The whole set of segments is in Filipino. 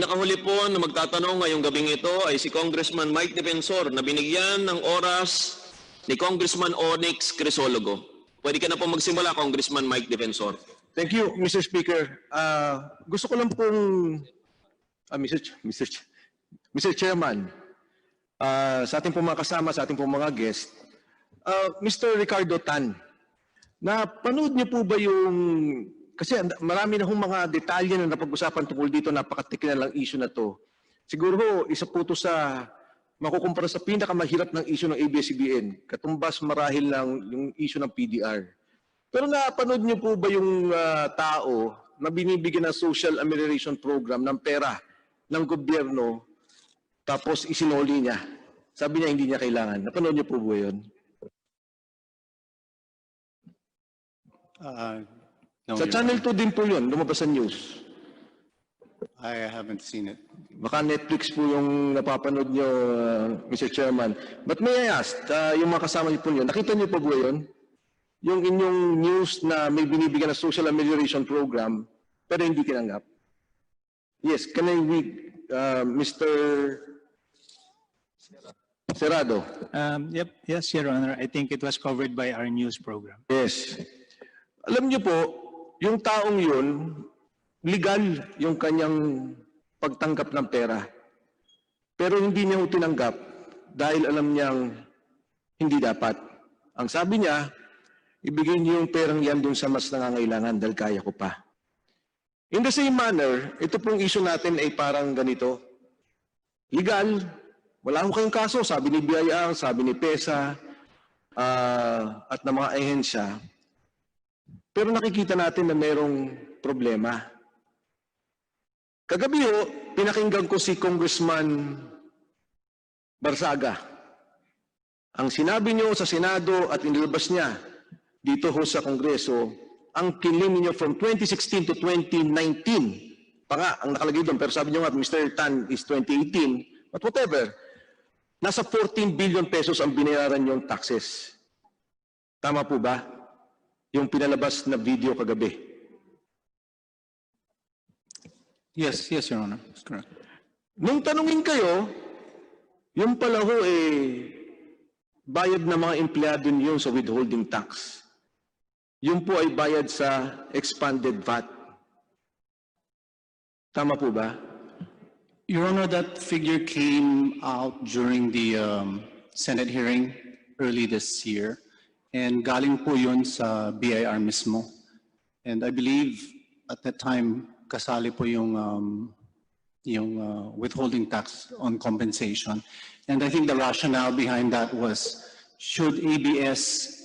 pinakahuli po na magtatanong ngayong gabing ito ay si Congressman Mike Defensor na binigyan ng oras ni Congressman Onyx Crisologo. Pwede ka na po magsimula, Congressman Mike Defensor. Thank you, Mr. Speaker. Gusto ko lang pong, Mr. Chairman, sa ating pong mga kasama, sa ating pong mga guest, Mr. Ricardo Tan, napanood niyo po ba yung, kasi marami na hong mga detalye na napag-usapan tungkol dito, napakatikilan lang issue na to. Siguro isa po ito sa makukumpara sa pinakamahirap ng issue ng ABS CBN, katumbas marahil lang yung issue ng PDR. Pero napanood niyo po ba yung tao na binibigyan ng social amelioration program ng pera ng gobyerno tapos isinoli niya? Sabi niya hindi niya kailangan. Napanood niyo po ba yun? No, Sa Channel 2 din po yun, lumabas sa news. I haven't seen it. Baka Netflix po yung napapanood niyo, Mr. Chairman. But may I ask, yung mga kasama niyo po niyo, nakita niyo po ba yun? Yung inyong news na may binibigyan na social amelioration program, pero hindi tinanggap? Yes, can I read, Mr. Serrado? Yes, Your Honor. I think it was covered by our news program. Yes. Alam niyo po, yung taong yun, legal yung kanyang pagtanggap ng pera. Pero hindi niya tinanggap dahil alam niyang hindi dapat. Ang sabi niya, ibigay niyo yung perang yan dun sa mas nangangailangan dahil kaya ko pa. In the same manner, ito pong issue natin ay parang ganito. Legal, wala akong kayong kaso, sabi ni BIR, sabi ni PESA, at ng mga ahensya. Pero nakikita natin na mayroong problema. Kagabi ho, pinakinggan ko si Congressman Barsaga. Ang sinabi niyo sa Senado at inilabas niya dito ho sa Kongreso, ang kilim niyo from 2016 to 2019. Pa nga, ang nakalagay doon, pero sabi niyo nga, Mr. Tan is 2018, but whatever. Nasa 14 billion pesos ang binayaran niyong taxes. Tama po ba? Yung pinalabas na video kagabi. Yes, Your Honor. That's correct. Nung tanungin kayo, yung pala ho bayad na mga empleyado niyo sa withholding tax. Yung po ay bayad sa expanded VAT. Tama po ba? Your Honor, that figure came out during the Senate hearing early this year. And galing po yun sa BIR mismo. And I believe at that time, kasali po yung withholding tax on compensation. And I think the rationale behind that was, should ABS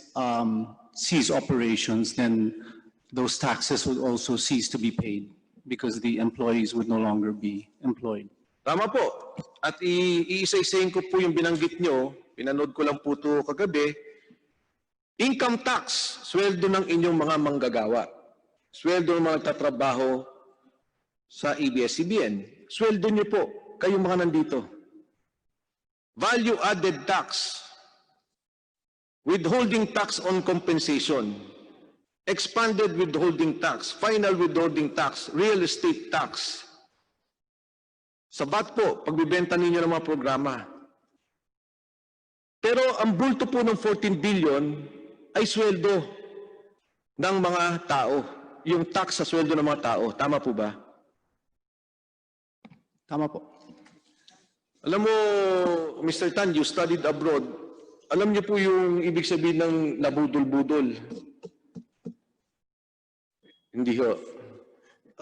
cease operations, then those taxes would also cease to be paid because the employees would no longer be employed. Tama po. At iisa-isahin ko po yung binanggit nyo, pinanood ko lang po ito kagabi. Income tax, sweldo ng inyong mga manggagawa. Sweldo ng mga tatrabaho sa ABS CBN. Sweldo niyo po, kayong mga nandito. Value added tax. Withholding tax on compensation. Expanded withholding tax. Final withholding tax. Real estate tax. Sa VAT po, pagbibenta ninyo ng mga programa. Pero ang bulto po ng 14 billion ay sweldo ng mga tao. Yung tax sa sweldo ng mga tao. Tama po ba? Tama po. Alam mo, Mr. Tan, you studied abroad. Alam niyo po yung ibig sabihin ng nabudol-budol. Hindi ho.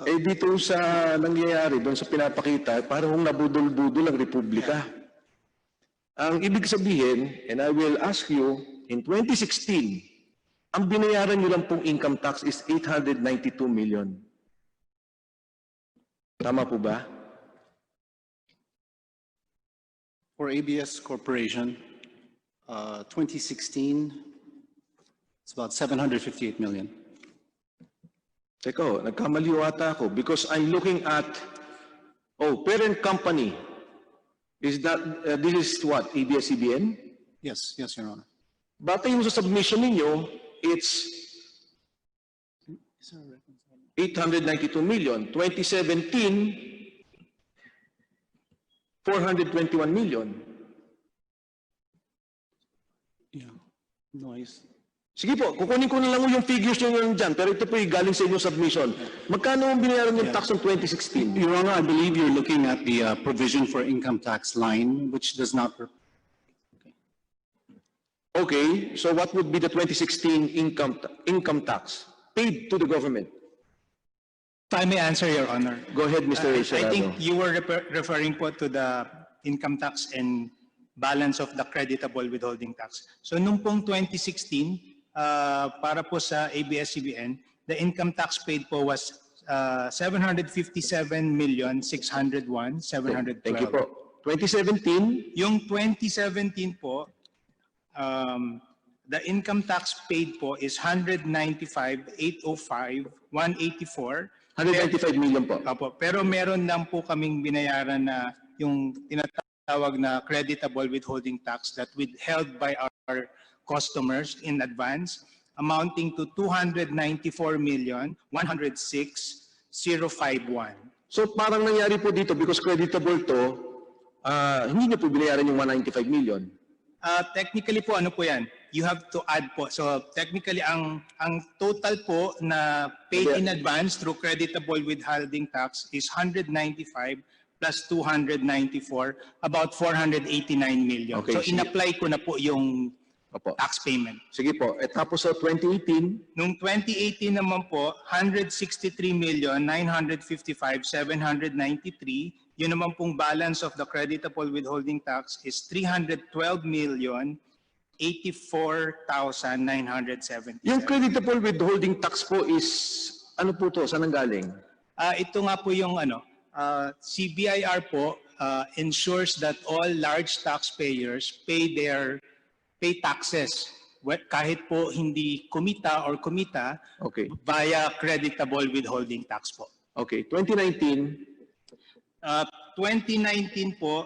Dito sa nangyayari, doon sa pinapakita, parang nabudol-budol ang Republika. Ang ibig sabihin, and I will ask you, in 2016, ang binayaran nyo lang pong income tax is 892 million. Tama po ba? For ABS Corporation, 2016, it's about 758 million. Teka, nagkamali ata ako because I'm looking at, parent company. Is that, this is what, ABS CBN? Yes, Your Honor. Batay mo sa submission ninyo, it's 892 million. 2017, 421 million. Yeah, noise. Sige po, kukunin ko na lang yung figures nyo yun dyan, pero ito po yung galing sa inyong submission. Magkano ang binayaran yung tax ng 2016? Your Honor, I believe you're looking at the provision for income tax line, which does not. Okay, so what would be the 2016 income tax paid to the government? If I may answer, Your Honor. Go ahead, Mr. I Serrano. think you were referring po to the income tax and balance of the creditable withholding tax. So nung pong 2016, para po sa ABS CBN, the income tax paid po was 757,601,712. Thank you po. 2017, Yung 2017 po, the income tax paid po is 195,805,184. 195 million po. Opo, pero meron lang po kaming binayaran na yung tinatawag na creditable withholding tax that withheld by our customers in advance, amounting to 294,106,051. So parang nangyari po dito because creditable to, hindi niyo po binayaran yung 195 million. Technically po, ano po yan? You have to add po. So technically, ang total po na paid in advance through creditable withholding tax is 195 plus 294, about 489 million. Okay, So sige. in-apply ko na po yung Opo. tax payment. Sige po. At tapos sa 2018, Noong 2018 naman po, 163,955,793. Yun naman pong balance of the creditable withholding tax is 312,084,970. yung creditable withholding tax po is, ano po to? Saan ang galing? Ito nga po yung CBIR po ensures that all large taxpayers pay taxes kahit po hindi kumita or kumita Okay. via creditable withholding tax po. Okay. 2019, 2019 po,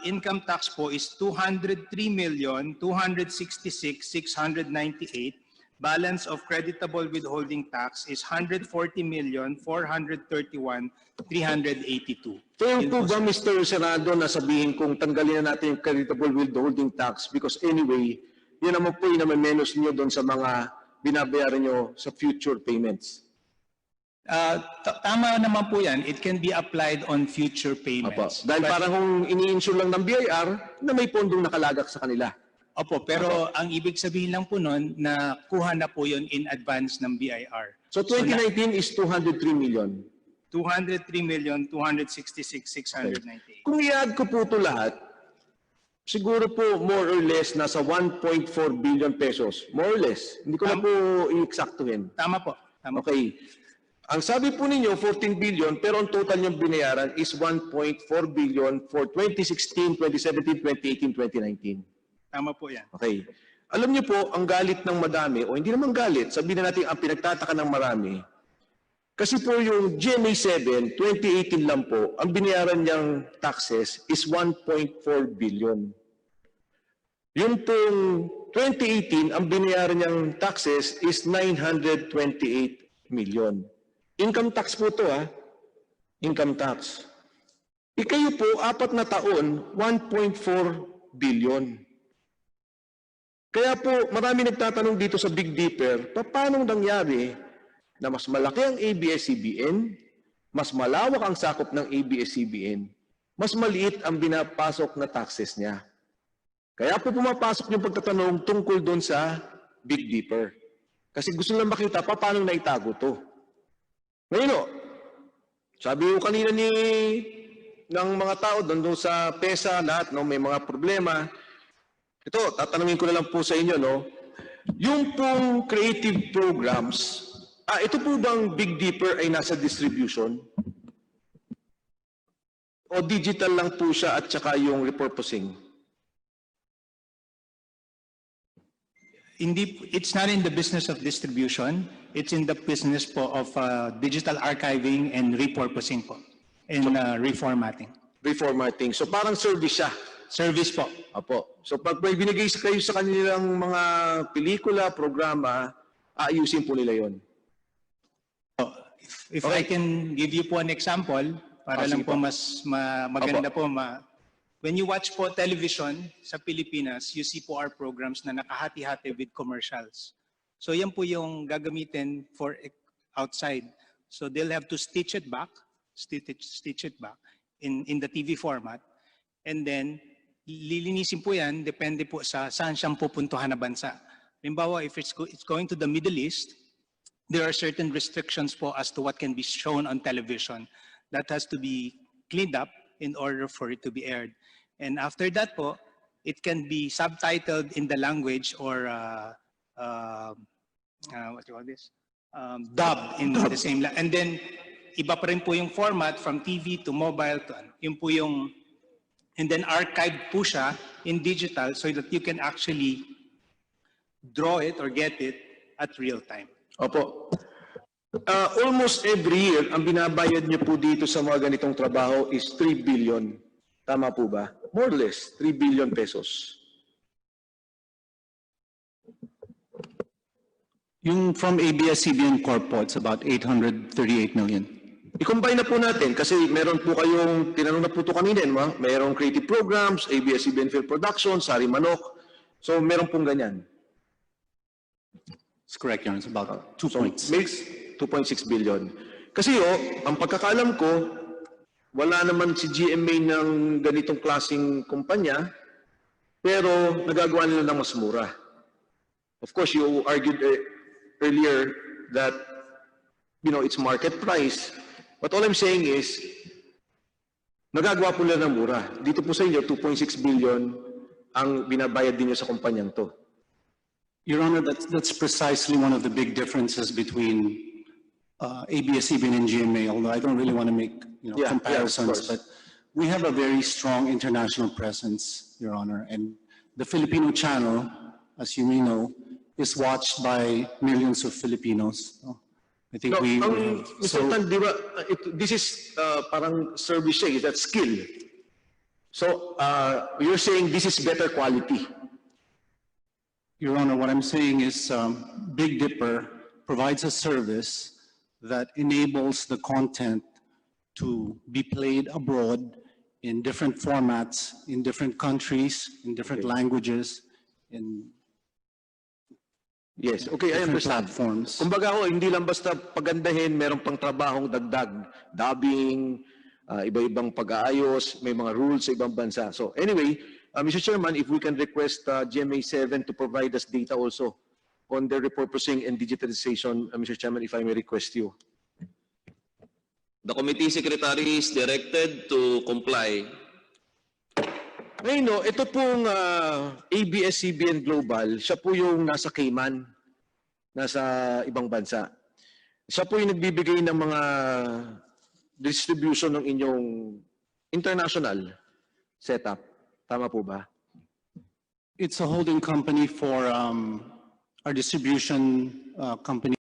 income tax po is 203,266,698. Balance of creditable withholding tax is 140,431,382. fair Yun po po, ba, Mr. Serrano, na sabihin kung tanggalin na natin yung creditable withholding tax because anyway, yun naman po yung naman-menos nyo doon sa mga binabayaran nyo sa future payments. Tama naman po yan. It can be applied on future Opo. payments. Dahil But- parang kung ini-insure lang ng BIR na may pondong nakalagak sa kanila. Opo, pero ang ibig sabihin lang po nun na kuha na po yun in advance ng BIR. So 2019 is 203 million. 203,266,698. Kung i-add ko po ito lahat, siguro po more or less nasa 1.4 billion pesos. More or less. Hindi ko na po i-eksaktuhin. Tama po. Tama po. Okay. Ang sabi po ninyo, 14 billion, pero ang total niyong binayaran is 1.4 billion for 2016, 2017, 2018, 2019. Tama po yan. Okay. Alam niyo po, ang galit ng madami, o hindi naman galit, sabihin na natin ang pinagtataka ng marami, kasi po yung GMA 7, 2018 lang po, ang binayaran niyang taxes is 1.4 billion. Yung pong 2018, ang binayaran niyang taxes is 928 million. Income tax po to income tax. Ikayo po, 4 na taon, 1.4 billion. Kaya po, marami nagtatanong dito sa Big Dipper, paano nangyari na mas malaki ang ABS CBN, mas malawak ang sakop ng ABS CBN, mas maliit ang binapasok na taxes niya. Kaya po pumapasok yung pagtatanong tungkol doon sa Big Dipper. Kasi gusto lang makita paano naitago to. Ngayon, sabi ko kanina ng mga tao doon sa PESA, lahat, may mga problema. Ito, tatanungin ko na lang po sa inyo, yung pong creative programs, ito po bang Big Dipper ay nasa distribution? O digital lang po siya at saka yung repurposing? It's not in the business of distribution. It's in the business po of digital archiving and repurposing po. And reformatting. Reformatting. So parang service siya. Service po. Apo. So pag may binigay kayo sa kanilang mga pelikula, programa, aayusin po nila yon. If I can give you po an example, para lang sige po po. mas maganda po When you watch po television sa Pilipinas, you see po our programs na nakahati-hati with commercials. So yan po yung gagamitin for outside. So they'll have to stitch it back in the TV format. And then, lilinisin po yan, depende po sa saan siyang pupuntuhan na bansa. Halimbawa, if it's going to the Middle East, there are certain restrictions po as to what can be shown on television. That has to be cleaned up in order for it to be aired. And after that po, it can be subtitled in the language or what do you call this? Dubbed in the same language. And then, iba pa rin po yung format from TV to mobile to ano. Yun po yung, and then archived po siya in digital so that you can actually draw it or get it at real time. Opo. Almost every year, ang binabayad niyo po dito sa mga ganitong trabaho is 3 billion. Tama po ba? More or less, 3 billion pesos. Yung from ABS CBN Corp po, it's about 838 million. I-combine na po natin kasi meron po kayong, tinanong na po ito kanina, merong creative programs, ABS CBN Film Production, Sari Manok. So meron pong ganyan. It's correct, Your Honor. It's about 2.6. 2.6 billion. Kasi ang pagkakalam ko, wala naman si GMA ng ganitong klaseng kumpanya, pero nagagawa nila ng mas mura. Of course, you argued earlier that, it's market price. But all I'm saying is, nagagawa po nila ng mura. Dito po sa inyo, 2.6 billion ang binabayad din nyo sa kumpanyang to. Your Honor, that's precisely one of the big differences between ABS CBN and GMA, although I don't really want to make comparisons, but we have a very strong international presence, Your Honor, and the Filipino channel, as you may know, is watched by millions of Filipinos. I think Mr. Tan, di ba, this is parang service siya, is that skill. So, you're saying this is better quality. Your Honor, what I'm saying is Big Dipper provides a service that enables the content to be played abroad in different formats, in different countries, in different languages, in Yes, okay, I different understand. platforms. Kumbaga hindi lang basta pagandahin, merong pang trabahong dagdag, dubbing, iba-ibang pag-aayos, may mga rules sa ibang bansa. So anyway, Mr. Chairman, if we can request GMA 7 to provide us data also on their repurposing and digitalization, Mr. Chairman, if I may request you. The committee secretary is directed to comply. Ngayon, ito pong ABS CBN Global, siya po yung nasa Cayman, nasa ibang bansa. Siya po yung nagbibigay ng mga distribution ng inyong international setup. Tama po ba? It's a holding company for our distribution company.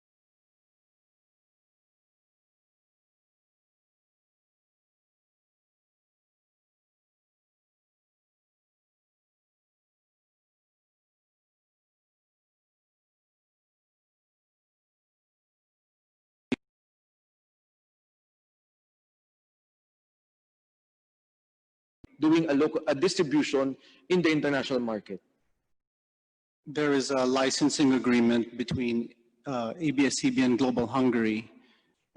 Doing a distribution in the international market. There is a licensing agreement between ABS CBN Global Hungary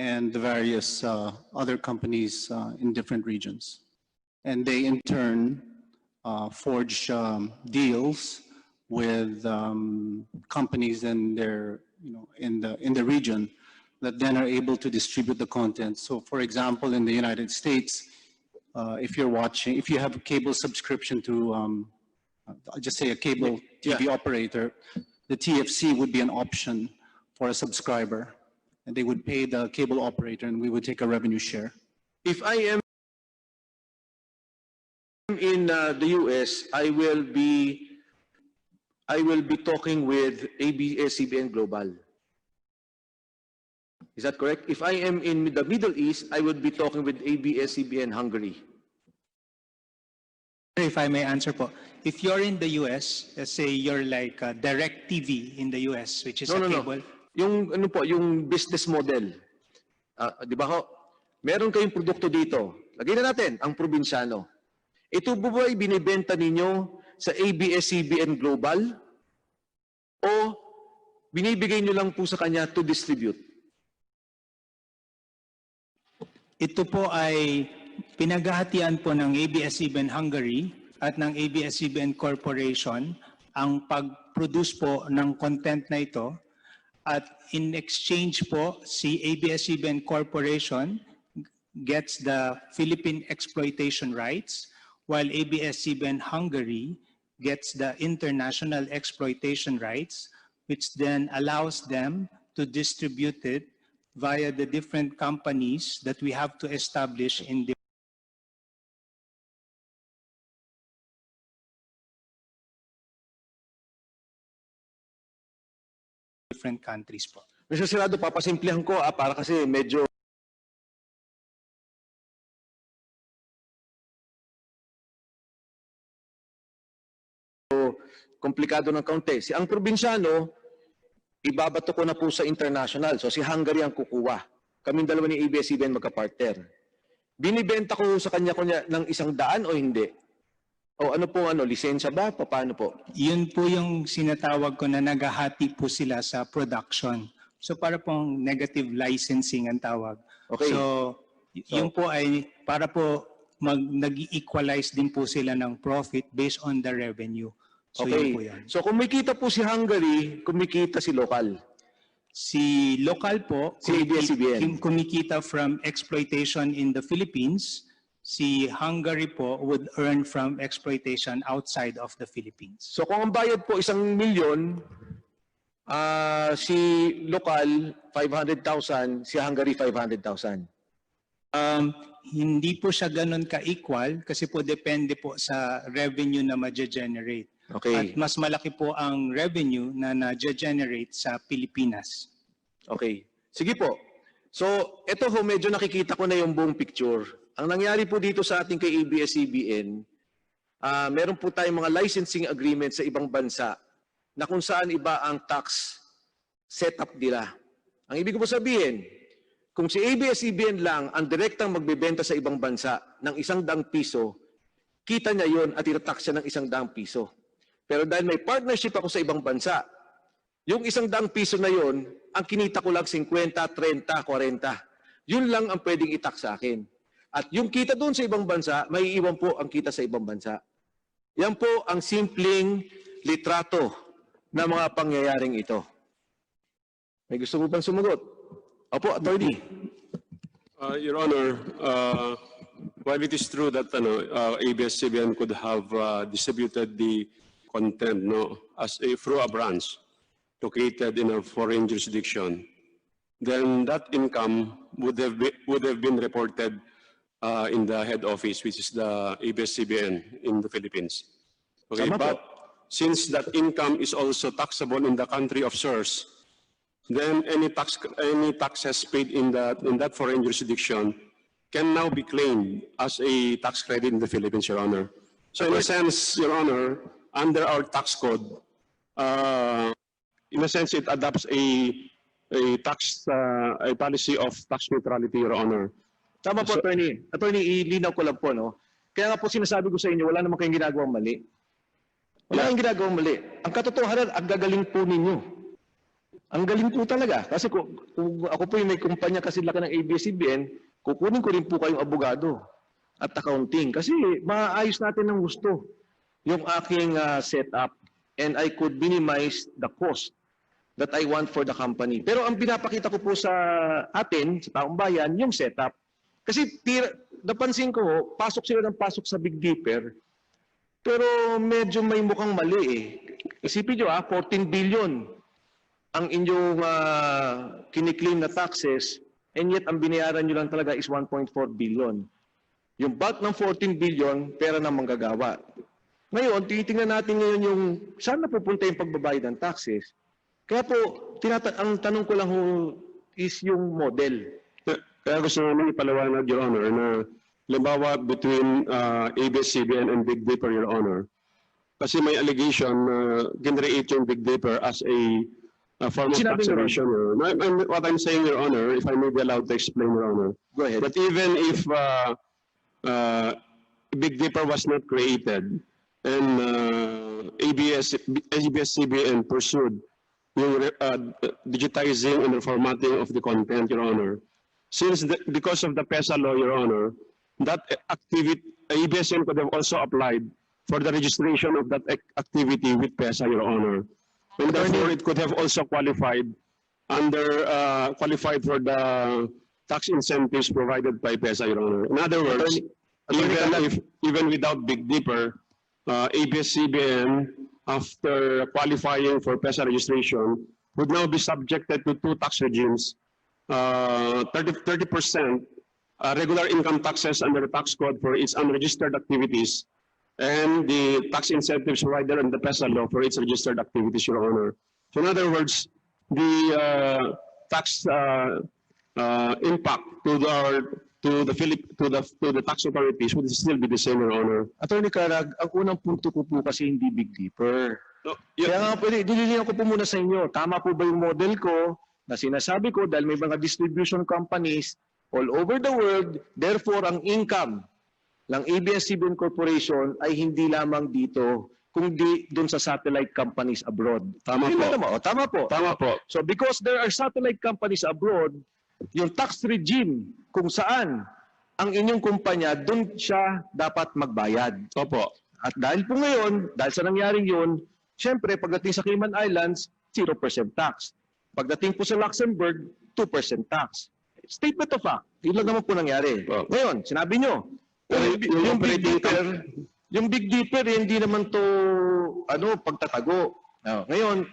and the various other companies in different regions. And they in turn forge deals with companies in their, in the region that then are able to distribute the content. So for example, in the United States, if you have a cable subscription to, I'll just say a cable TV operator, the TFC would be an option for a subscriber, and they would pay the cable operator, and we would take a revenue share. If I am in the US, I will be talking with ABS CBN Global. Is that correct? If I am in the Middle East, I would be talking with ABS CBN Hungary. If I may answer po, if you're in the US, let's say you're like Direct TV in the US, which is a cable. Yung ano po, yung business model. Di ba ho? Meron kayong produkto dito. Lagay na natin ang probinsyano. ito po ba ay binibenta ninyo sa ABS CBN Global o binibigay nyo lang po sa kanya to distribute? Ito po ay pinaghahatian po ng ABS CBN Hungary at ng ABS CBN Corporation ang pag-produce po ng content na ito. At in exchange po, si ABS CBN Corporation gets the Philippine exploitation rights, while ABS CBN Hungary gets the international exploitation rights, which then allows them to distribute it via the different companies that we have to establish in different countries po. Mr. Senado, papasimplihan ko para kasi medyo komplikado ng kaunti. Ang probinsyano, ibabato ko na po sa international. So si Hungary ang kukuha. Kaming dalawa ni ABS-CBN magka-partner. Binibenta ko sa kanya ng 100 o hindi? O ano po, lisensya ba? Paano po? Yun po yung sinatawag ko na naghahati po sila sa production. So para pong negative licensing ang tawag. Okay. So yun po ay para po nag-equalize din po sila ng profit based on the revenue. So yun po Okay. yan. So kumikita po si Hungary, kumikita si local. Si local po, Si ABS-CBN. kumikita from exploitation in the Philippines. Si Hungary po would earn from exploitation outside of the Philippines. So kung ang bayad po 1 milyon, si local 500,000, si Hungary 500,000. Hindi po siya ganun ka-equal kasi po depende po sa revenue na ma-generate. Okay. At mas malaki po ang revenue na na-generate sa Pilipinas. Okay. Sige po. So, ito ho, medyo nakikita ko na yung buong picture. Ang nangyari po dito sa ating kay ABS-CBN, meron po tayong mga licensing agreement sa ibang bansa na kung saan iba ang tax setup nila. Ang ibig ko po sabihin, kung si ABS-CBN lang ang direktang magbebenta sa ibang bansa ng 100 piso, kita niya yon at itatax siya ng 100 piso. Pero dahil may partnership ako sa ibang bansa, yung 100 piso na yon, ang kinita ko lang 50, 30, 40. Yun lang ang pwedeng itax sa akin. At yung kita doon sa ibang bansa, may iwan po ang kita sa ibang bansa. Yan po ang simpleng litrato ng mga pangyayaring ito. May gusto mo bang sumagot? Opo, attorney. Your Honor, while it is true that ABS CBN could have distributed the content through a branch located in a foreign jurisdiction, then that income would have been reported in the head office, which is the ABS CBN in the Philippines. Okay, Tama po. but since that income is also taxable in the country of source, then any taxes paid in that foreign jurisdiction can now be claimed as a tax credit in the Philippines, Your Honor. So in a sense, Your Honor, under our tax code, in a sense, it adopts a policy of tax neutrality, Your Honor. Tama po, attorney. Attorney, ilinaw ko lang po, no? Kaya nga po sinasabi ko sa inyo, wala naman kayong ginagawang mali. Wala kayong ginagawang mali. Ang katotohanan, ang gagaling po ninyo. Ang galing po talaga. Kasi kung ako po yung may kumpanya kasi laki ng ABS-CBN, kukunin ko rin po kayong abogado at accounting. Kasi maayos natin ng gusto yung aking setup and I could minimize the cost that I want for the company. Pero ang pinapakita ko po sa atin, sa taong bayan, yung setup. Kasi napansin ko, pasok sila ng pasok sa Big Dipper, pero medyo may mukhang mali eh. Isipin nyo 14 billion ang inyong kiniklaim na taxes, and yet ang binayaran nyo lang talaga is 1.4 billion. Yung bulk ng 14 billion, pera ng manggagawa. Ngayon, titingnan natin ngayon yung saan napupunta yung pagbabayad ng taxes. Kaya po, ang tanong ko lang is yung model. Kaya gusto namin ipaliwanag, Your Honor, na limbawa between ABS-CBN and Big Dipper, Your Honor, kasi may allegation na generate yung Big Dipper as a form of Sinabi tax niyo, evasion. What I'm saying, Your Honor, if I may be allowed to explain, Your Honor, Go ahead. but even if Big Dipper was not created, and ABS CBN pursued yung digitizing and reformatting of the content, Your Honor. Because of the PESA law, Your Honor, that activity, ABS-CBN could have also applied for the registration of that activity with PESA, Your Honor. And therefore, it could have also qualified for the tax incentives provided by PESA, Your Honor. In other words, even without Big Dipper, ABS-CBN, after qualifying for PESA registration, would now be subjected to two tax regimes, 30% regular income taxes under the tax code for its unregistered activities, and the tax incentives provided under the PESA law for its registered activities, Your Honor. So in other words, the tax impact to the tax authorities would still be the same, Your Honor. Attorney Carag, ang unang punto ko po kasi hindi Big Dipper. No, Kaya nga pwede, dililihan ko po muna sa inyo, tama po ba yung model ko na sinasabi ko dahil may mga distribution companies all over the world, therefore ang income ng ABS CBN Corporation ay hindi lamang dito, kundi dun sa satellite companies abroad. Tama po. Tama po. Tama po. So because there are satellite companies abroad, yung tax regime kung saan ang inyong kumpanya, dun siya dapat magbayad. Opo. At dahil po ngayon, dahil sa nangyaring yun, syempre pagdating sa Cayman Islands, 0% tax. Pagdating po sa Luxembourg, 2% tax. Statement of fact. Yun lang naman po nangyari. Oh. Ngayon, sinabi nyo, yung Big Dipper, hindi naman to pagtatago. Ngayon,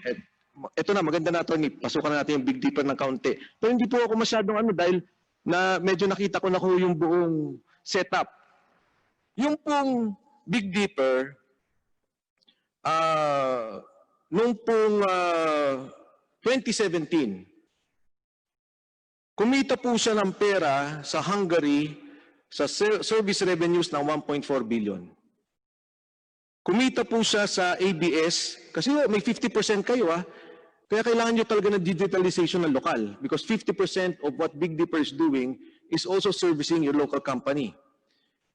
ito na, maganda na ito, pasukan na natin yung Big Dipper ng kaunti. Pero hindi po ako masyadong dahil na medyo nakita ko na ko yung buong setup. Yung pong Big Dipper, nung pong 2017, kumita po siya ng pera sa Hungary sa service revenues ng 1.4 billion. Kumita po siya sa ABS, kasi may 50% kayo kaya kailangan nyo talaga ng digitalization ng lokal because 50% of what Big Dipper is doing is also servicing your local company.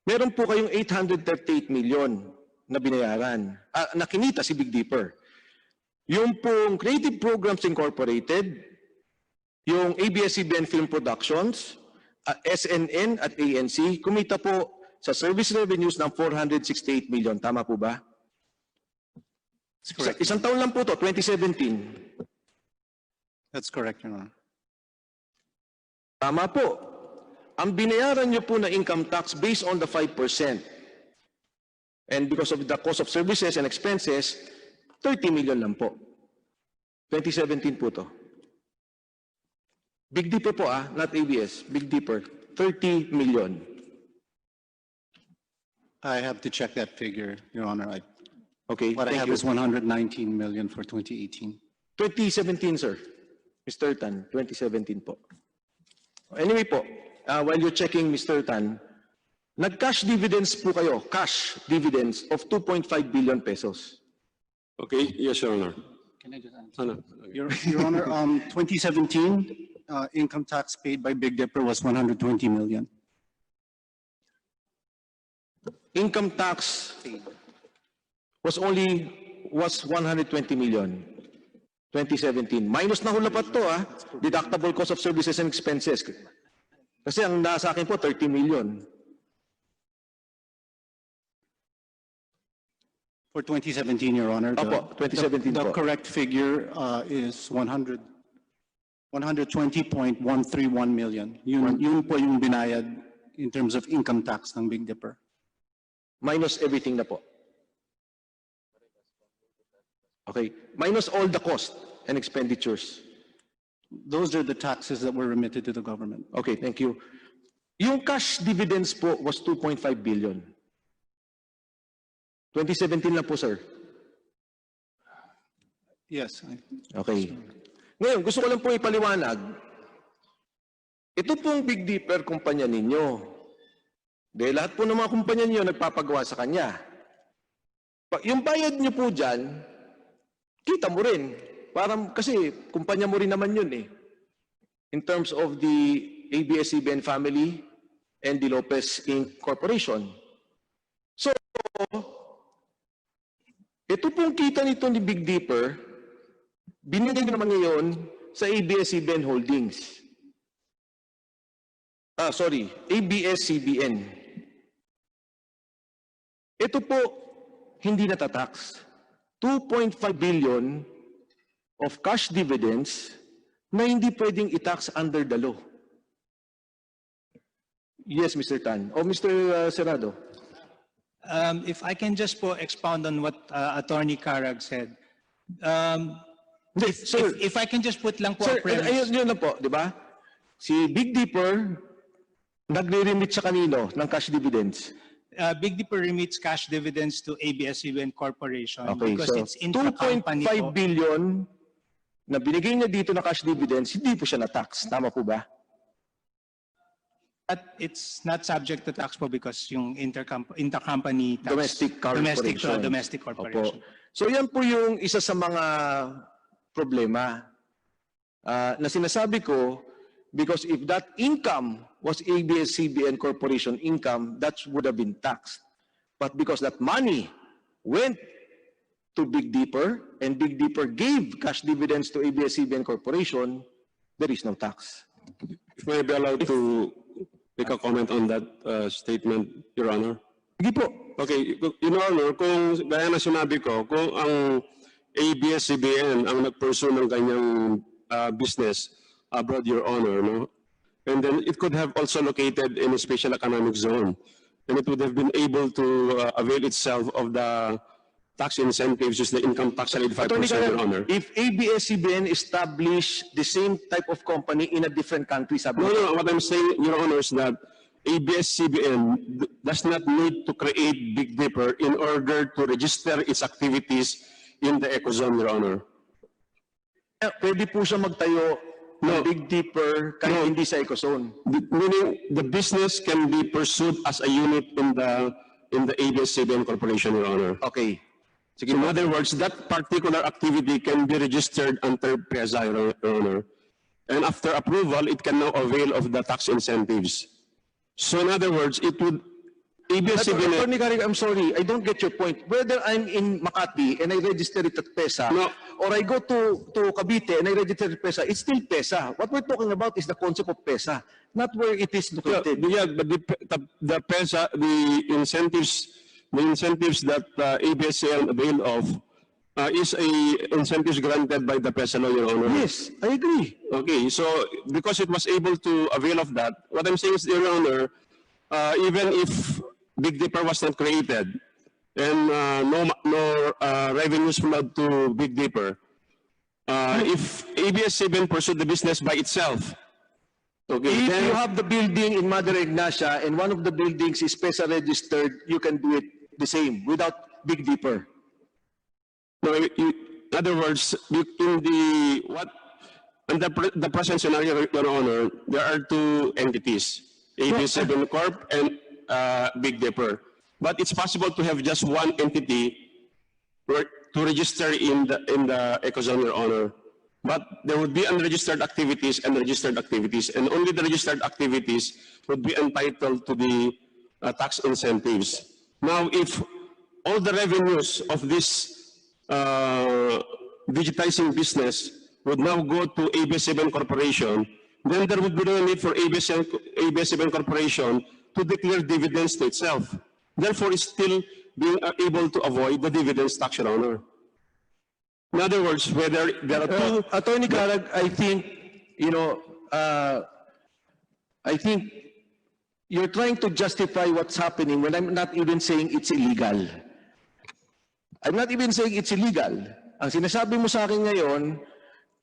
Meron po kayong 838 million na binayaran, na kinita si Big Dipper. Yung pong Creative Programs Incorporated, yung ABS CBN Film Productions, SNN at ANC, kumita po sa service revenues ng 468 million. Tama po ba? That's correct. Isang taon lang po to, 2017. That's correct, Your Honor. Tama po. Ang binayaran nyo po na income tax based on the 5%. And because of the cost of services and expenses, 30 million lang po. 2017 po to. Big Dipper po not ABS. Big Dipper. 30 million. I have to check that figure, Your Honor. Okay, What I thank have you. is 119 million for 2018. 2017, sir. Mr. Tan, 2017 po. Anyway po, while you're checking, Mr. Tan, nag-cash dividends po kayo, cash dividends of 2.5 billion pesos. Okay, yes, Your Honor. Can I just answer? Ano? Your Honor, 2017, income tax paid by Big Dipper was 120 million. Income tax was 120 million. 2017. Minus na hulapat to deductible cost of services and expenses. Kasi ang nasa akin po 30 million. For 2017, Your Honor, Opo, 2017 the po. correct figure is 120.131 million. Yun po yung binayad in terms of income tax ng Big Dipper. Minus everything na po. Okay. Minus all the cost and expenditures. Those are the taxes that were remitted to the government. Okay, thank you. Yung cash dividends po was 2.5 billion. 2017 lang po, sir. Yes. Okay. Ngayon, gusto ko lang po ipaliwanag. Ito pong Big Dipper kumpanya ninyo. Dahil lahat po ng mga kumpanya ninyo nagpapagawa sa kanya. Yung bayad niyo po dyan, kita mo rin. Parang, kasi kumpanya mo rin naman yun in terms of the ABS-CBN family and the Lopez Inc. Corporation. So, ito pong kita nito ni Big Dipper, binigay naman ngayon sa ABS CBN Holdings. ABS CBN. Ito po, hindi natatax. 2.5 billion of cash dividends na hindi pwedeng i-tax under the law. Yes, Mr. Tan. O Mr. Serrado. If I can just po expound on what Attorney Carag said. If I can just put lang po Sir, a premise. ayun yun na po, di ba? Si Big Dipper, nagre-remit sa kanino ng cash dividends. Big Dipper remits cash dividends to ABS CBN Corporation Okay, because so it's intra-company 2.5 po. billion na binigay niya dito na cash dividends, hindi po siya na-tax. Tama po ba? But it's not subject to tax po because yung intercompany tax. Domestic corporation. Opo. So yan po yung isa sa mga problema na sinasabi ko, because if that income was ABS-CBN Corporation income, that would have been taxed. But because that money went to Big Dipper and Big Dipper gave cash dividends to ABS-CBN Corporation, there is no tax. If may I be allowed to make a comment on that statement, Your Honor? Sige po. Okay, Your Honor, kung gaya na sinabi ko, kung ang ABS-CBN ang nag-pursue ng kanyang business abroad, Your Honor, no? And then it could have also located in a special economic zone. And it would have been able to avail itself of the tax incentives, just the income tax rate 5%, Your Honor. If ABS-CBN established the same type of company in a different country, sabi No, what I'm saying, Your Honor, is that ABS-CBN does not need to create Big Dipper in order to register its activities in the ecozone, Your Honor. pwede po siya magtayo ng Big Dipper kahit hindi sa ecozone. Meaning the business can be pursued as a unit in the ABS CBN Corporation, Your Honor. Okay. So in other words, that particular activity can be registered under PESA, Your Honor. And after approval, it can now avail of the tax incentives. So in other words, it would ABS CBN. Attorney Carrick, I'm sorry, I don't get your point. Whether I'm in Makati and I register it at PESA, No. or I go to Cavite and I register it at PESA, it's still PESA. What we're talking about is the concept of PESA, not where it is located. Yeah, but the PESA, the incentives that ABS-CBN avail of is incentives granted by the PESA law, Your Honor. Yes, I agree. Okay, so because it was able to avail of that, what I'm saying is, Your Honor, even if Big Dipper was not created and no revenues flowed to Big Dipper, if ABS-CBN pursued the business by itself, okay, If then you have the building in Mother Ignacia and one of the buildings is PESA registered, you can do it the same without Big Dipper. no, in other words, in the present scenario, Your Honor, there are two entities, ABS-CBN Corp and Big Dipper. But it's possible to have just one entity to register in the ecozone, Your Honor. But there would be unregistered activities and registered activities, and only the registered activities would be entitled to the tax incentives. Now, if all the revenues of this digitizing business would now go to ABS-CBN Corporation, then there would be no need for ABS-CBN Corporation to declare dividends to itself. Therefore, it's still being able to avoid the dividends tax, Your Honor. In other words, whether there are two... Attorney Carag, I think, I think you're trying to justify what's happening when I'm not even saying it's illegal. I'm not even saying it's illegal. Ang sinasabi mo sa akin ngayon,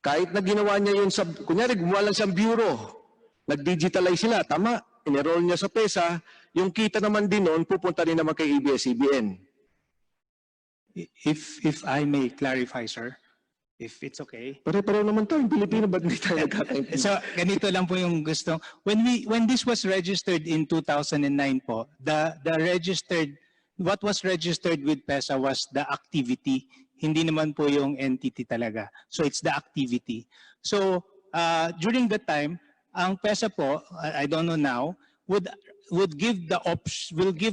kahit na ginawa niya yun sa, kunyari gumawa lang siyang bureau, nag-digitalize sila, tama, in-enroll niya sa PESA, yung kita naman din nun, pupunta rin naman kay ABS-CBN. If I may clarify, sir, if it's okay. Pare-pareho naman tayo, yung Pilipino, ba't hindi tayo nagkakaintindihan? So, ganito lang po yung gusto. When this was registered in 2009 po, what was registered with PESA was the activity, hindi naman po yung entity talaga. So, it's the activity. So, during that time, ang PESA po, I don't know now, will give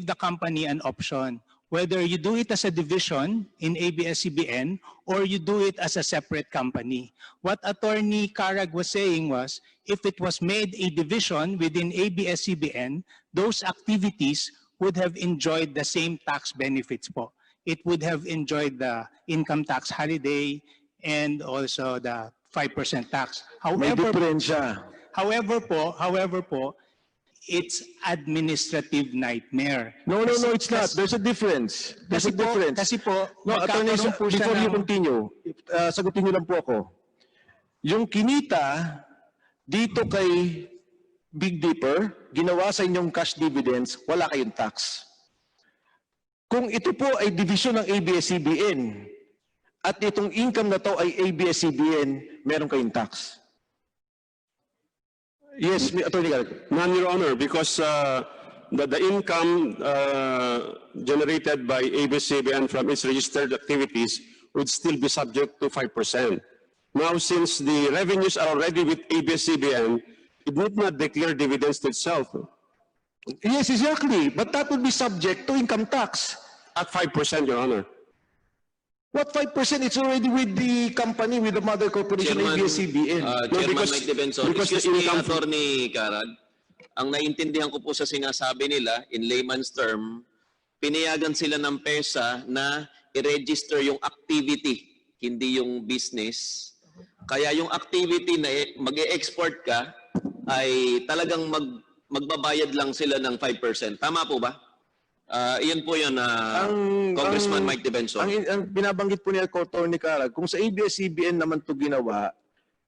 the company an option whether you do it as a division in ABS CBN or you do it as a separate company. What Attorney Carag was saying was, if it was made a division within ABS CBN, those activities would have enjoyed the same tax benefits po. It would have enjoyed the income tax holiday and also the 5% tax. May However, diferensya. however po, it's administrative nightmare. No, it's not. There's a difference. There's a difference. Kasi po, No, Attorney, magkakaroon po siya before you ng- continue, sagutin niyo lang po ako. Yung kinita dito kay Big Dipper, ginawa sa inyong cash dividends, wala kayong tax. Kung ito po ay division ng ABS-CBN at itong income na to ay ABS-CBN, meron kayong tax. Yes, Attorney Garrett. None, Your Honor, because the income generated by ABS-CBN from its registered activities would still be subject to 5%. Now, since the revenues are already with ABS-CBN, it need not declare dividends to itself Yes, exactly. But that would be subject to income tax. at 5%, Your Honor. What 5%? It's already with the company, with the mother corporation, ABS-CBN. Chairman because- Mike Defensor, because excuse the me, income- Attorney Carag, ang naiintindihan ko po sa sinasabi nila, in layman's term, pinayagan sila ng PESA na i-register yung activity, hindi yung business. Kaya yung activity na mag-e-export ka, ay talagang magbabayad lang sila ng 5%. Tama po ba? Iyon po yun, Congressman Mike Defensor. Ang binabanggit po ni Attorney Carag, kung sa ABS-CBN naman to ginawa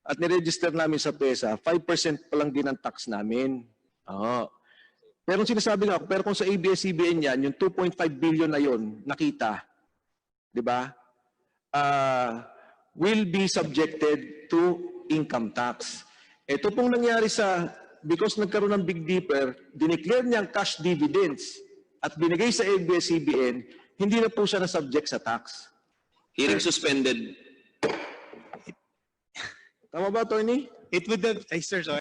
at niregister namin sa PESA, 5% pa lang din ang tax namin. Oo. Pero kung sinasabi nga, pero kung sa ABS-CBN yan, yung 2.5 billion na yon nakita, di ba? Will be subjected to income tax. Ito pong nangyari because nagkaroon ng Big Dipper, dineclare niyang cash dividends at binigay sa ABS-CBN, hindi na po siya na-subject sa tax. Hearing suspended. Tama ba, Attorney? It would have, sir, sorry.